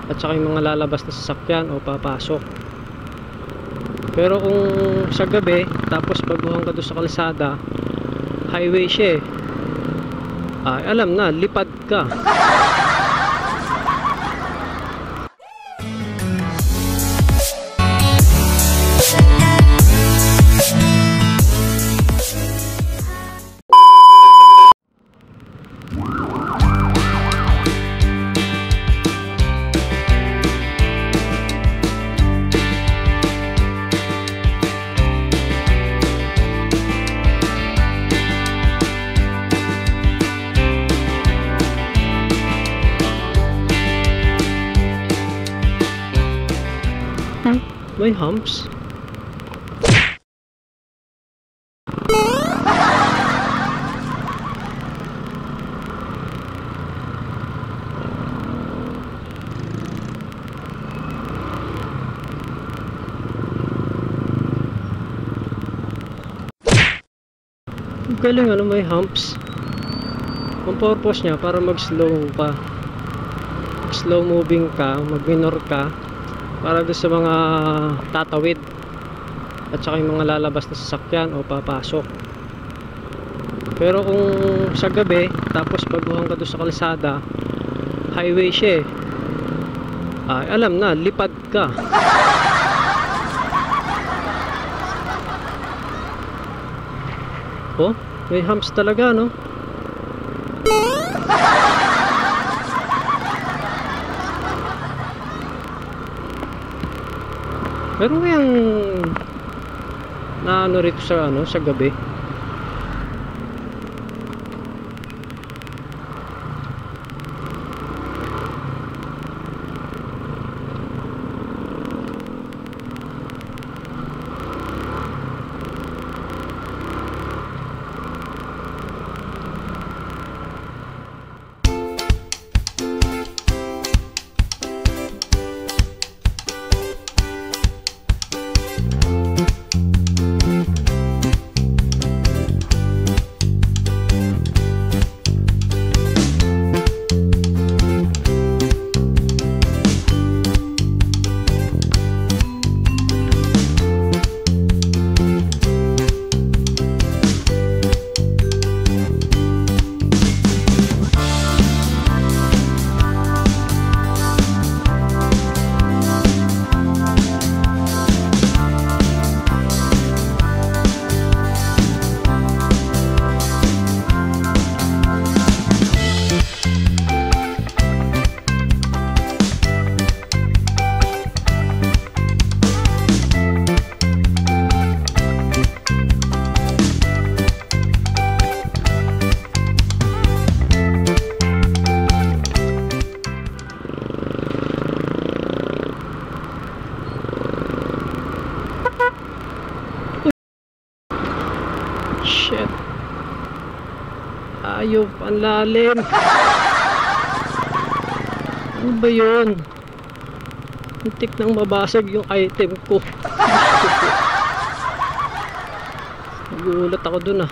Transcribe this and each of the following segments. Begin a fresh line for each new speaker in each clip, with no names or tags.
at saka yung mga lalabas na sasakyan o papasok. Pero kung sa gabi tapos baguhan ka doon sa kalsada, highway siya ay alam na, lipad ka. May humps. Galing ano, may humps. Ang purpose niya para mag-slow ka, slow moving ka, mag-minor ka, para doon sa mga tatawid at saka yung mga lalabas na sasakyan o papasok. Pero kung sa gabi tapos baguhan ka doon sa kalsada, highway siya ay alam na, lipad ka. Oh, may humps talaga, no? Pero yung na ano rito sa ano, sa gabi. Shit. Ayop, ang lalim. Ano ba yun? Muntik nang mabasag yung item ko. Nagulat ako dun ah.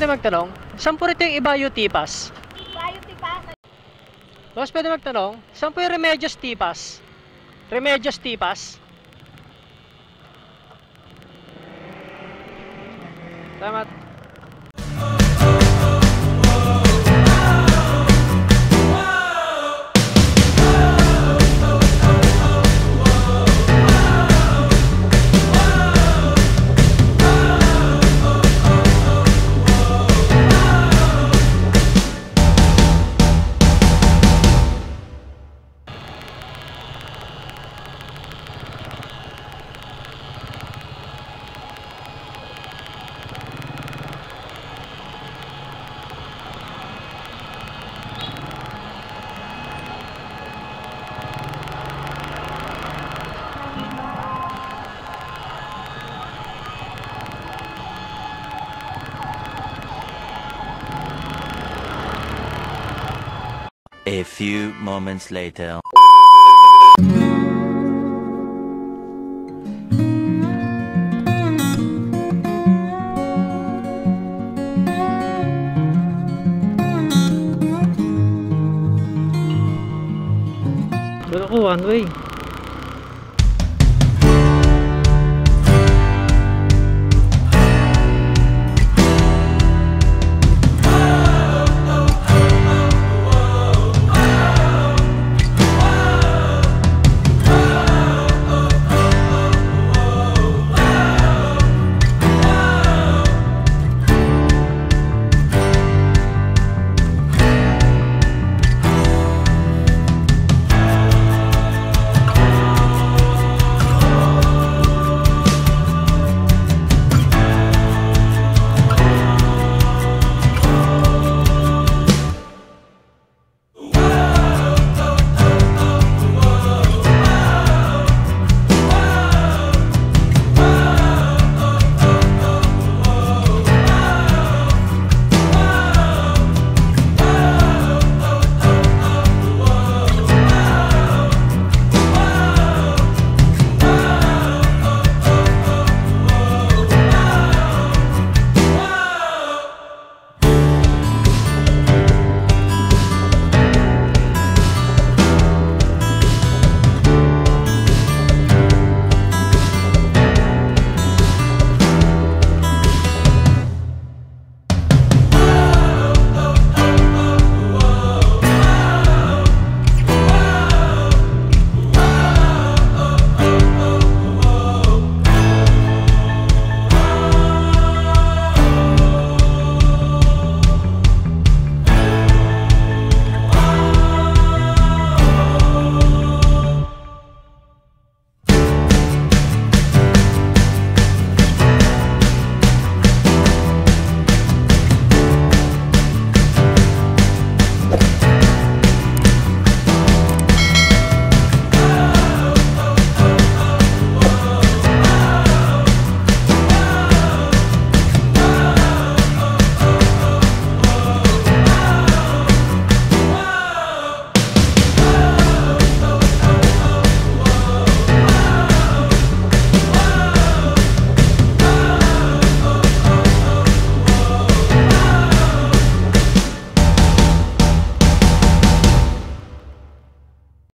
pwede magtanong? Saan po rito yung Ibayo Tipas?
Ibayo Tipas.
Boss, pwede magtanong? Saan po yung Remedios Tipas? Remedios Tipas? Salamat.
A few moments later.
Doon ako, one way.